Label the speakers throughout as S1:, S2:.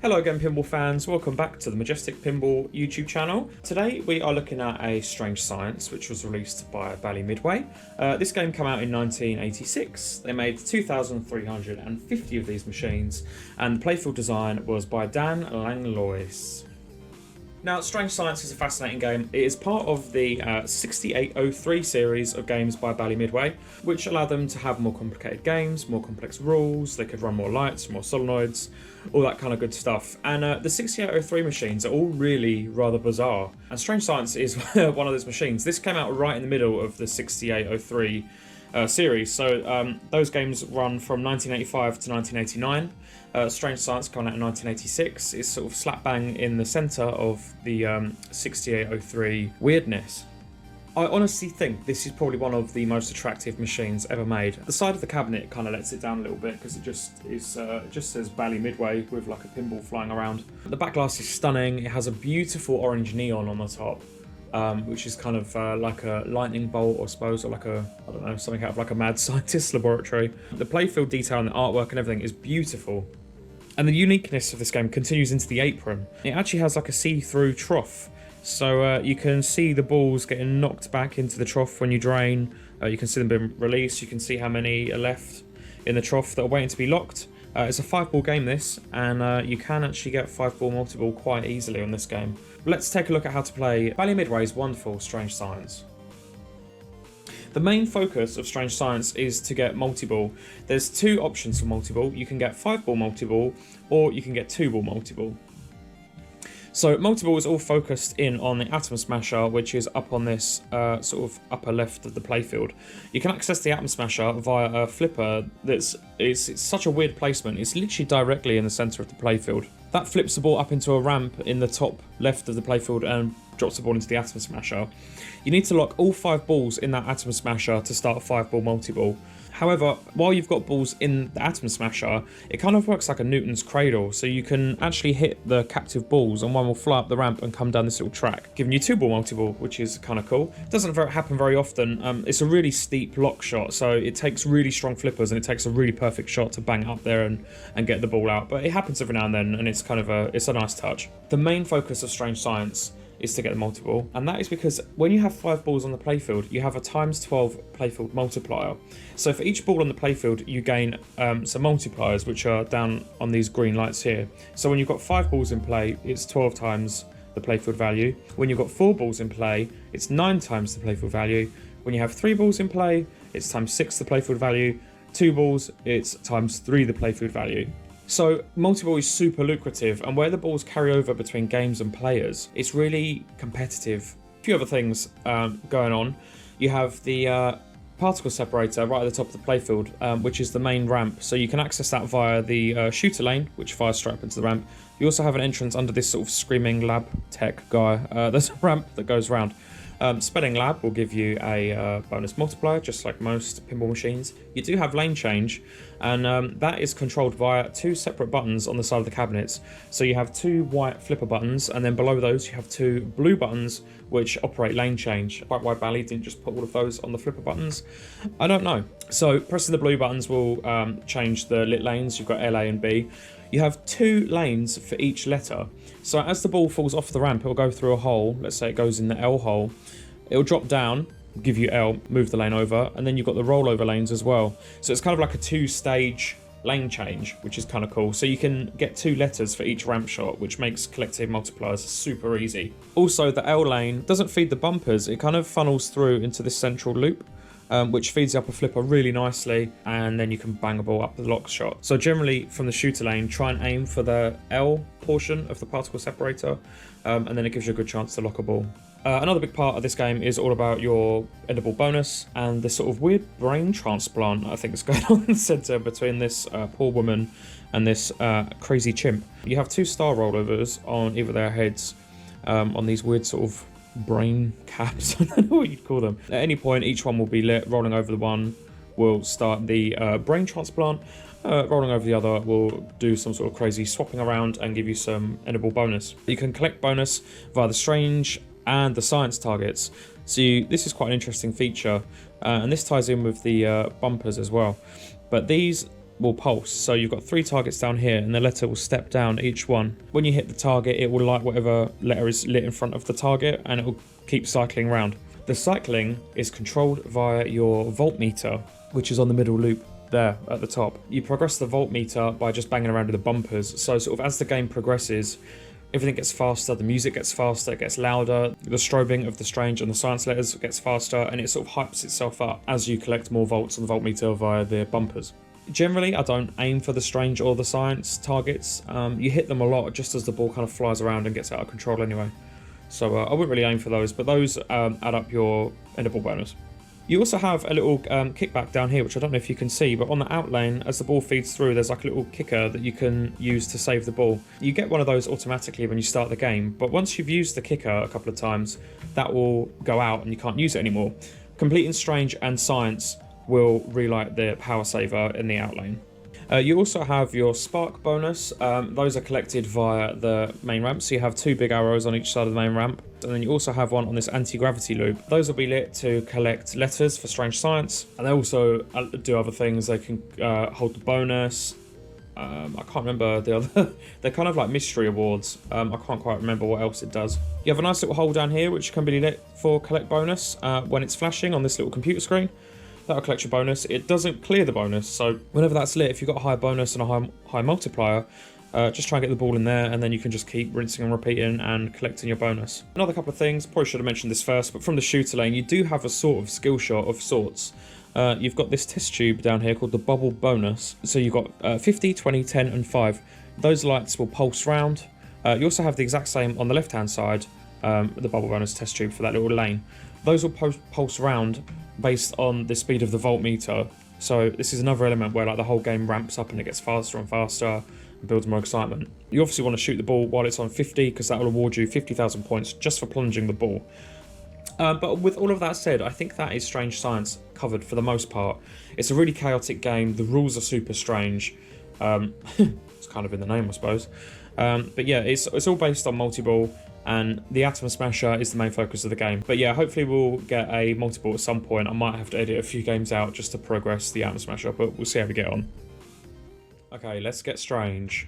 S1: Hello again Pinball fans, welcome back to the Majestic Pinball YouTube channel. Today we are looking at a Strange Science which was released by Bally Midway. This game came out in 1986. They made 2,350 of these machines and the playfield design was by Dan Langlois. Now, Strange Science is a fascinating game. It is part of the 6803 series of games by Bally Midway, which allow them to have more complicated games, more complex rules, they could run more lights, more solenoids, all that kind of good stuff. And the 6803 machines are all really rather bizarre. And Strange Science is one of those machines. This came out right in the middle of the 6803 series, so those games run from 1985 to 1989. Strange Science coming out in 1986 is sort of slap bang in the centre of the 6803 weirdness. I honestly think this is probably one of the most attractive machines ever made. The side of the cabinet kind of lets it down a little bit because it just says Bally Midway with like a pinball flying around. The back glass is stunning. It has a beautiful orange neon on the top. Which is kind of like a lightning bolt, I suppose, or like a, I don't know, something out of like a mad scientist laboratory. The playfield detail and the artwork and everything is beautiful. And the uniqueness of this game continues into the apron. It actually has like a see-through trough. So you can see the balls getting knocked back into the trough when you drain. You can see them being released. You can see how many are left in the trough that are waiting to be locked. It's a 5-ball game this, and you can actually get 5-ball multi-ball quite easily on this game. Let's take a look at how to play Bally Midway's wonderful Strange Science. The main focus of Strange Science is to get multi-ball. There's two options for multi-ball. You can get 5-ball multi-ball, or you can get 2-ball multi-ball. So multi-ball is all focused in on the Atom Smasher, which is up on this sort of upper left of the playfield. You can access the Atom Smasher via a flipper it's such a weird placement. It's literally directly in the centre of the playfield. That flips the ball up into a ramp in the top left of the playfield and drops the ball into the Atom Smasher. You need to lock all 5 balls in that Atom Smasher to start a 5-ball multi-ball. However, while you've got balls in the Atom Smasher, it kind of works like a Newton's cradle, so you can actually hit the captive balls and one will fly up the ramp and come down this little track, giving you 2-ball multi-ball, which is kind of cool. It doesn't happen very often. It's a really steep lock shot, so it takes really strong flippers and it takes a really perfect shot to bang up there and get the ball out, but it happens every now and then and it's kind of it's a nice touch. The main focus of Strange Science is to get the multi-ball, and that is because when you have 5 balls on the playfield, you have a ×12 playfield multiplier. So for each ball on the playfield, you gain some multipliers, which are down on these green lights here. So when you've got 5 balls in play, it's 12 times the playfield value. When you've got 4 balls in play, it's 9 times the playfield value. When you have 3 balls in play, it's ×6 the playfield value. 2 balls, it's ×3 the playfield value. So multi-ball is super lucrative, and where the balls carry over between games and players, it's really competitive. A few other things going on. You have the particle separator right at the top of the playfield, which is the main ramp, so you can access that via the shooter lane, which fires straight up into the ramp. You also have an entrance under this sort of screaming lab tech guy. There's a ramp that goes around. Spelling Lab will give you a bonus multiplier, just like most pinball machines. You do have lane change, and that is controlled via 2 separate buttons on the side of the cabinets. So you have 2 white flipper buttons, and then below those you have 2 blue buttons which operate lane change. Quite why Bally didn't just put all of those on the flipper buttons, I don't know. So pressing the blue buttons will change the lit lanes. You've got L, A and B. You have 2 lanes for each letter. So as the ball falls off the ramp, it will go through a hole. Let's say it goes in the L hole. It will drop down, give you L, move the lane over, and then you've got the rollover lanes as well. So it's kind of like a 2-stage lane change, which is kind of cool. So you can get 2 letters for each ramp shot, which makes collective multipliers super easy. Also, the L lane doesn't feed the bumpers. It kind of funnels through into this central loop, which feeds the upper flipper really nicely, and then you can bang a ball up the lock shot. So generally, from the shooter lane, try and aim for the L portion of the particle separator, and then it gives you a good chance to lock a ball. Another big part of this game is all about your edible bonus and this sort of weird brain transplant I think is going on in the centre between this poor woman and this crazy chimp. You have 2 star rollovers on either their heads on these weird sort of brain caps. I don't know what you'd call them. At any point, each one will be lit. Rolling over the one will start the brain transplant. Rolling over the other will do some sort of crazy swapping around and give you some edible bonus. You can collect bonus via the Strange and the Science targets. So this is quite an interesting feature, and this ties in with the bumpers as well. But these will pulse. So you've got 3 targets down here and the letter will step down each one. When you hit the target, it will light whatever letter is lit in front of the target and it will keep cycling round. The cycling is controlled via your voltmeter, which is on the middle loop there at the top. You progress the voltmeter by just banging around with the bumpers. So sort of as the game progresses, everything gets faster, the music gets faster, it gets louder, the strobing of the strange and the science letters gets faster, and it sort of hypes itself up as you collect more volts on the voltmeter via the bumpers. Generally, I don't aim for the strange or the science targets. You hit them a lot just as the ball kind of flies around and gets out of control anyway. So I wouldn't really aim for those, but those add up your end of ball bonus. You also have a little kickback down here, which I don't know if you can see, but on the out lane, as the ball feeds through, there's like a little kicker that you can use to save the ball. You get one of those automatically when you start the game, but once you've used the kicker a couple of times, that will go out and you can't use it anymore. Completing Strange and Science will relight the power saver in the out lane. You also have your spark bonus. Those are collected via the main ramp, so you have 2 big arrows on each side of the main ramp. And then you also have one on this anti-gravity loop. Those will be lit to collect letters for Strange Science, and they also do other things. They can hold the bonus. I can't remember the other. They're kind of like mystery awards. I can't quite remember what else it does. You have a nice little hole down here which can be lit for collect bonus when it's flashing on this little computer screen. That'll collect your bonus. It doesn't clear the bonus, so whenever that's lit, if you've got a high bonus and a high multiplier, just try and get the ball in there, and then you can just keep rinsing and repeating and collecting your bonus. Another couple of things, probably should have mentioned this first, but from the shooter lane, you do have a sort of skill shot of sorts. You've got this test tube down here called the bubble bonus. So you've got 50, 20, 10, and 5. Those lights will pulse round. You also have the exact same on the left-hand side, the bubble bonus test tube for that little lane. Those will pulse round based on the speed of the voltmeter. So this is another element where like the whole game ramps up and it gets faster and faster and builds more excitement. You obviously want to shoot the ball while it's on 50 because that will award you 50,000 points just for plunging the ball. But with all of that said, I think that is Strange Science covered for the most part. It's a really chaotic game. The rules are super strange. It's kind of in the name, I suppose. But yeah, it's all based on multi-ball, and the Atom Smasher is the main focus of the game. But yeah, hopefully we'll get a multi-ball at some point. I might have to edit a few games out just to progress the Atom Smasher, but we'll see how we get on. Okay, let's get strange.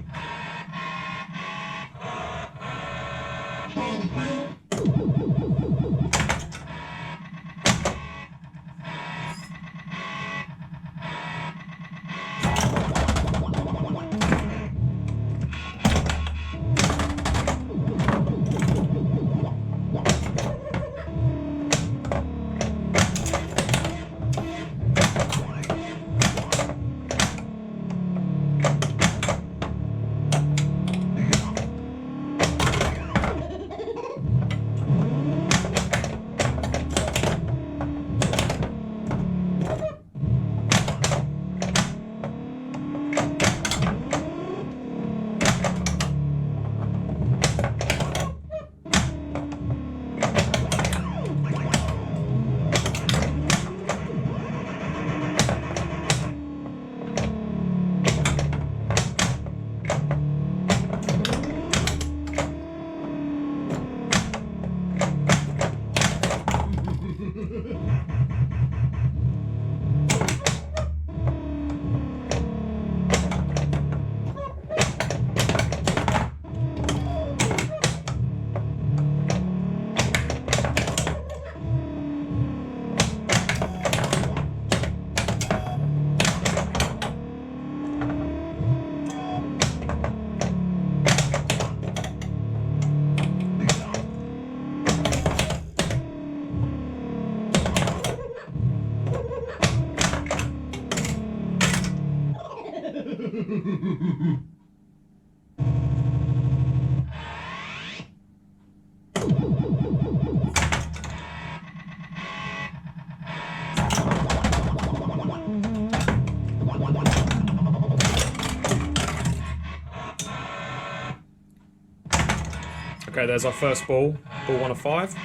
S1: Okay, there's our first ball. Ball 1 of 5.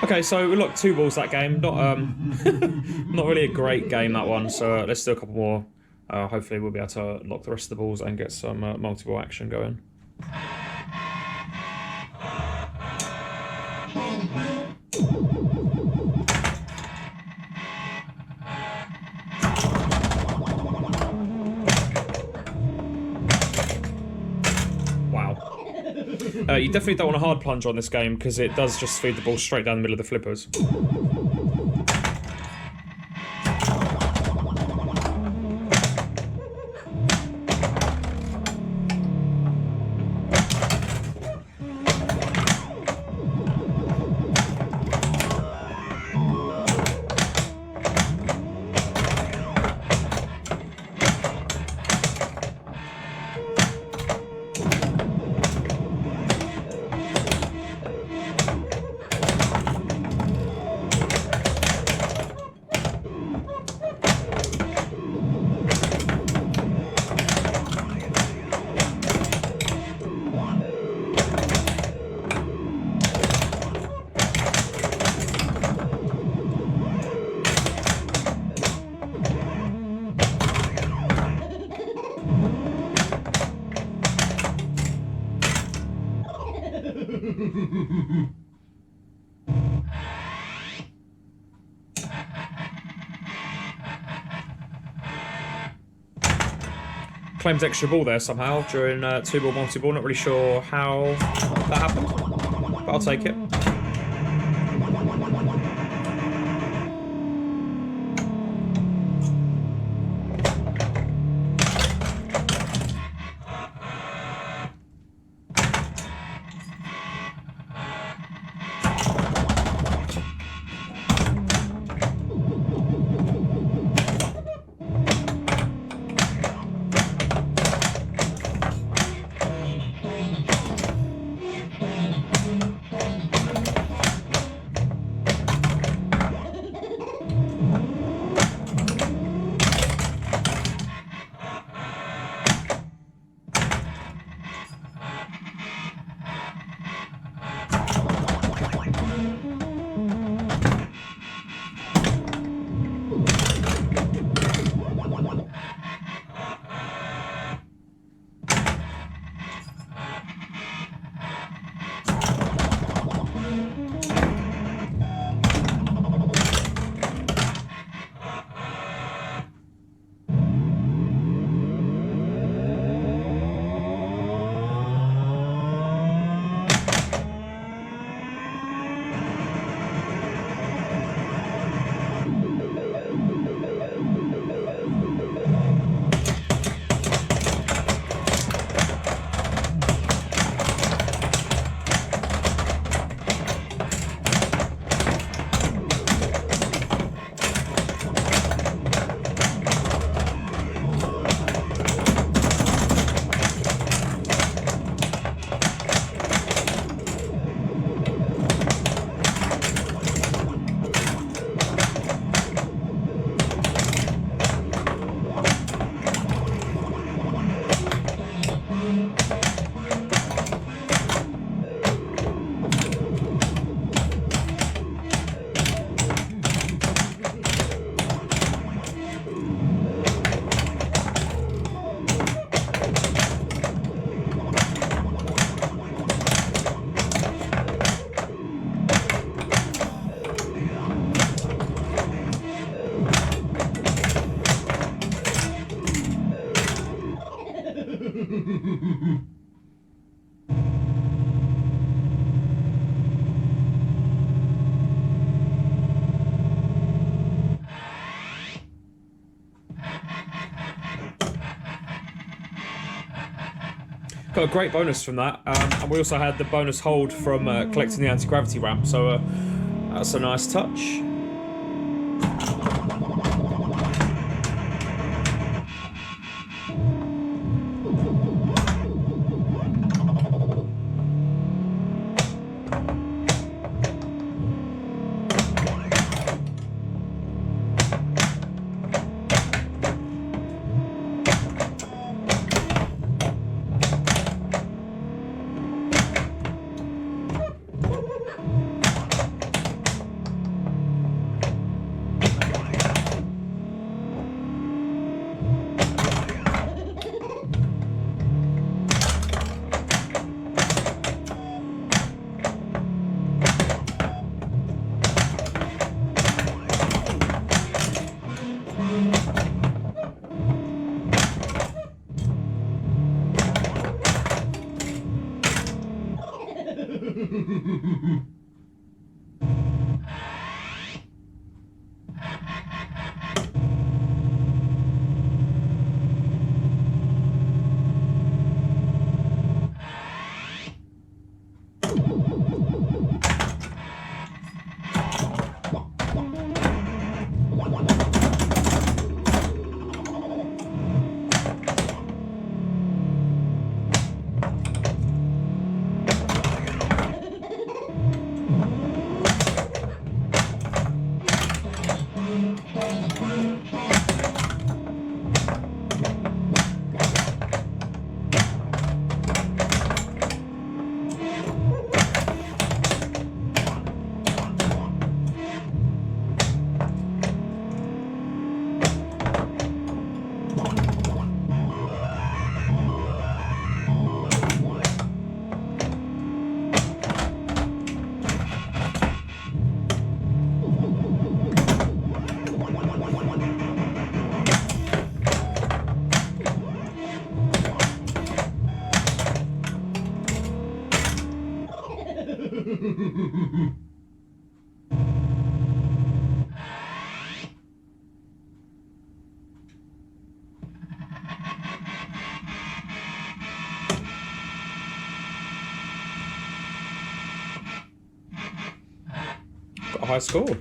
S1: Okay, so we locked 2 balls that game. Not not really a great game, that one. So let's do a couple more. Hopefully we'll be able to lock the rest of the balls and get some multi-ball action going. You definitely don't want a hard plunge on this game because it does just feed the ball straight down the middle of the flippers. Claims extra ball there somehow during 2-ball multi-ball. Not really sure how that happened, but I'll take it. Got a great bonus from that, and we also had the bonus hold from collecting the anti-gravity ramp, so that's a nice touch. Got a high score.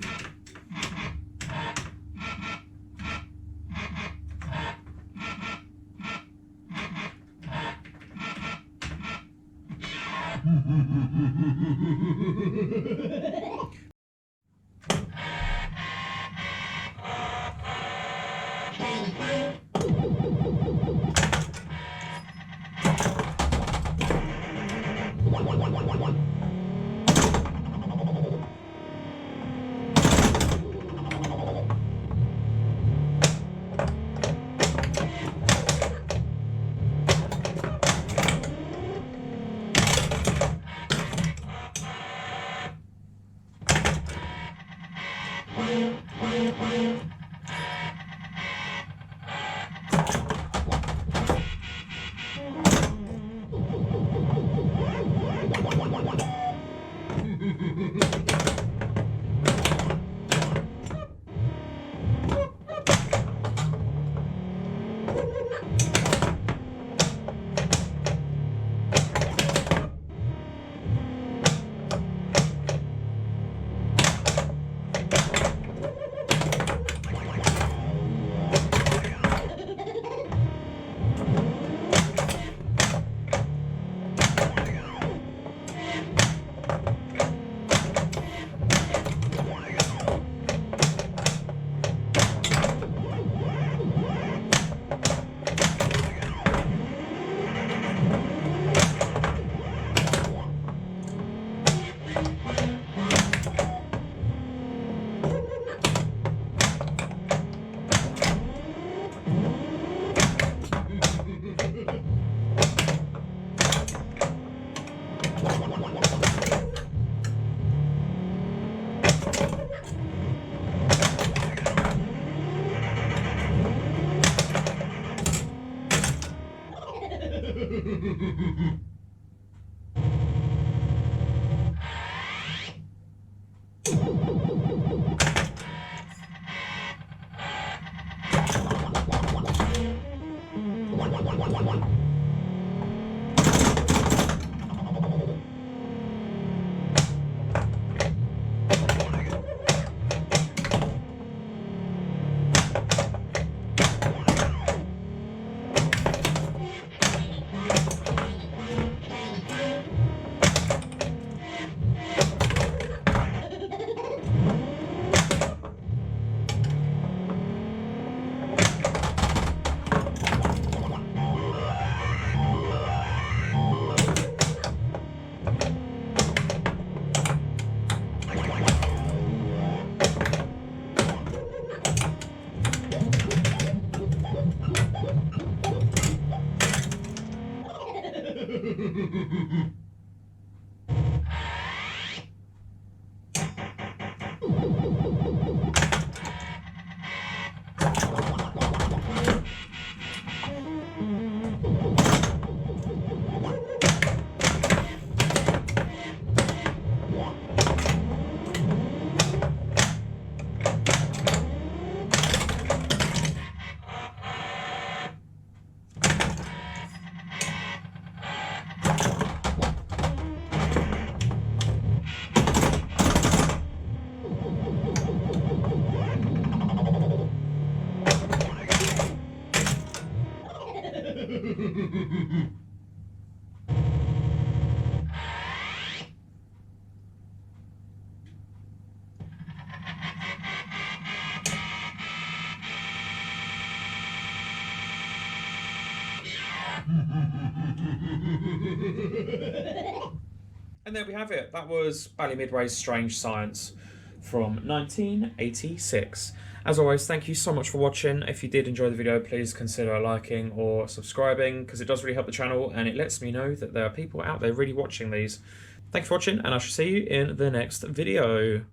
S1: And there we have it. That was Bally Midway's Strange Science from 1986. As always, thank you so much for watching. If you did enjoy the video, please consider liking or subscribing, because it does really help the channel and it lets me know that there are people out there really watching these. Thank you for watching, and I shall see you in the next video.